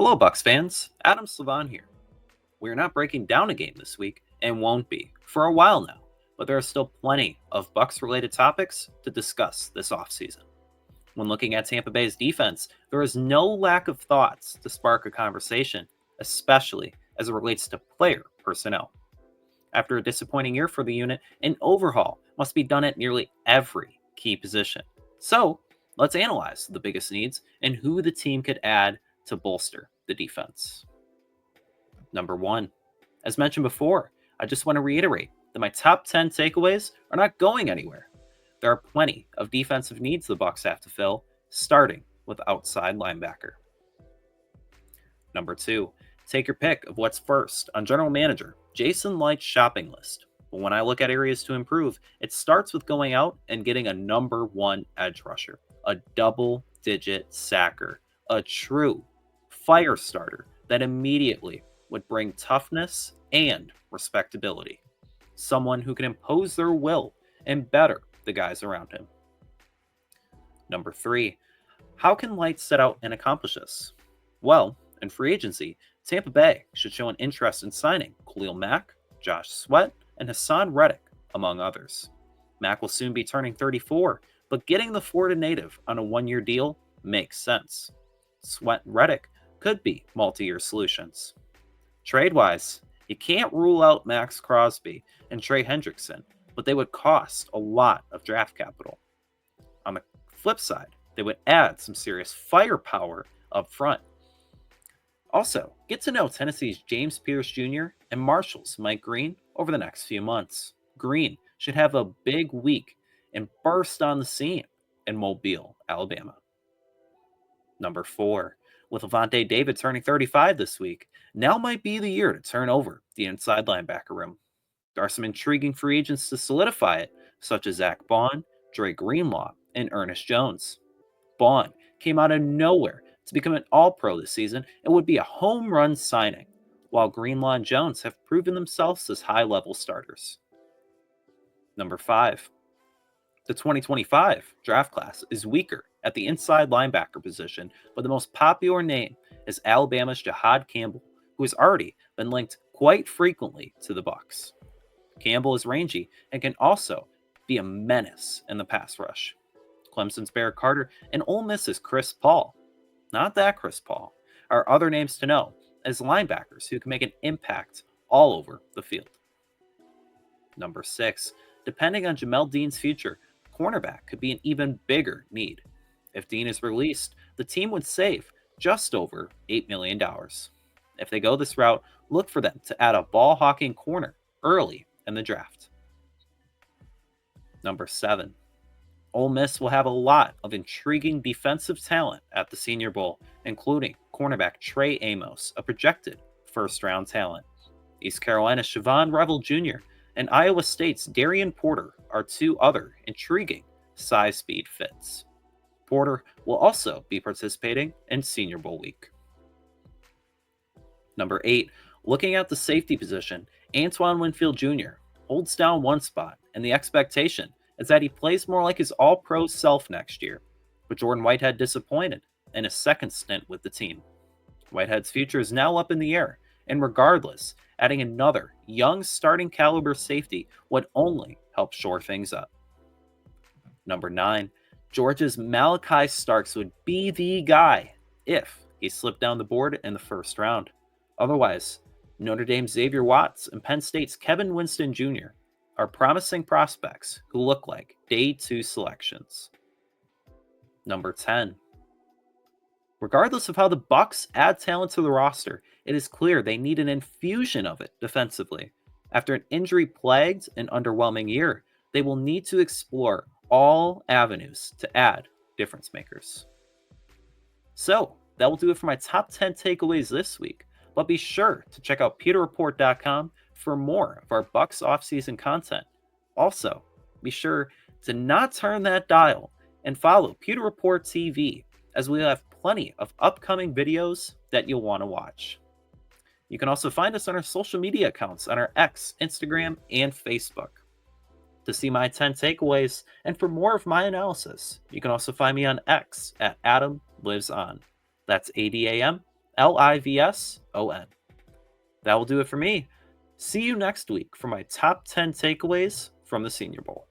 Hello, Bucs fans. Adam Slivon here. We are not breaking down a game this week and won't be for a while now, but there are still plenty of Bucs-related topics to discuss this offseason. When looking at Tampa Bay's defense, there is no lack of thoughts to spark a conversation, especially as it relates to player personnel. After a disappointing year for the unit, an overhaul must be done at nearly every key position. So, let's analyze the biggest needs and who the team could add to bolster the defense. Number 1. As mentioned before, I just want to reiterate that my top 10 takeaways are not going anywhere. There are plenty of defensive needs the Bucs have to fill, starting with outside linebacker. Number 2. Take your pick of what's first on general manager Jason Licht's shopping list. But when I look at areas to improve, it starts with going out and getting a number 1 edge rusher, a double-digit sacker, a true fire starter that immediately would bring toughness and respectability. Someone who can impose their will and better the guys around him. Number 3. How can Licht set out and accomplish this? Well, in free agency, Tampa Bay should show an interest in signing Khalil Mack, Josh Sweat, and Hassan Reddick, among others. Mack will soon be turning 34, but getting the Florida native on a 1-year deal makes sense. Sweat and Reddick could be multi-year solutions. Trade-wise, you can't rule out Max Crosby and Trey Hendrickson, but they would cost a lot of draft capital. On the flip side, they would add some serious firepower up front. Also, get to know Tennessee's James Pierce Jr. and Marshall's Mike Green over the next few months. Green should have a big week and burst on the scene in Mobile, Alabama. Number 4. With Lavonte David turning 35 this week, now might be the year to turn over the inside linebacker room. There are some intriguing free agents to solidify it, such as Zach Bond, Dre Greenlaw, and Ernest Jones. Bond came out of nowhere to become an All-Pro this season and would be a home run signing, while Greenlaw and Jones have proven themselves as high-level starters. Number 5. The 2025 draft class is weaker at the inside linebacker position, but the most popular name is Alabama's Jahad Campbell, who has already been linked quite frequently to the Bucs. Campbell is rangy and can also be a menace in the pass rush. Clemson's Barrett Carter and Ole Miss's Chris Paul, not that Chris Paul, are other names to know as linebackers who can make an impact all over the field. Number 6. Depending on Jamel Dean's future, cornerback could be an even bigger need. If Dean is released, the team would save just over $8 million. If they go this route, look for them to add a ball-hawking corner early in the draft. Number 7. Ole Miss will have a lot of intriguing defensive talent at the Senior Bowl, including cornerback Trey Amos, a projected first-round talent. East Carolina's Siobhan Revel Jr. and Iowa State's Darian Porter are 2 other intriguing size-speed fits. Porter will also be participating in Senior Bowl week. Number 8. Looking at the safety position, Antoine Winfield Jr. holds down one spot, and the expectation is that he plays more like his all-pro self next year, but Jordan Whitehead disappointed in his second stint with the team. Whitehead's future is now up in the air, and regardless, adding another young starting caliber safety would only help shore things up. Number 9. Georgia's Malachi Starks would be the guy if he slipped down the board in the first round. Otherwise, Notre Dame's Xavier Watts and Penn State's Kevin Winston Jr. are promising prospects who look like day 2 selections. Number 10. Regardless of how the Bucs add talent to the roster, it is clear they need an infusion of it defensively. After an injury-plagued and underwhelming year, they will need to explore all avenues to add difference makers. So, that will do it for my top 10 takeaways this week, but be sure to check out pewterreport.com for more of our Bucs offseason content. Also, be sure to not turn that dial and follow Pewter Report TV, as we have plenty of upcoming videos that you'll want to watch. You can also find us on our social media accounts on our X, Instagram, and Facebook. To see my 10 takeaways and for more of my analysis, you can also find me on X at Adam Lives On. That's ADAM Livson. That will do it for me. See you next week for my top 10 takeaways from the Senior Bowl.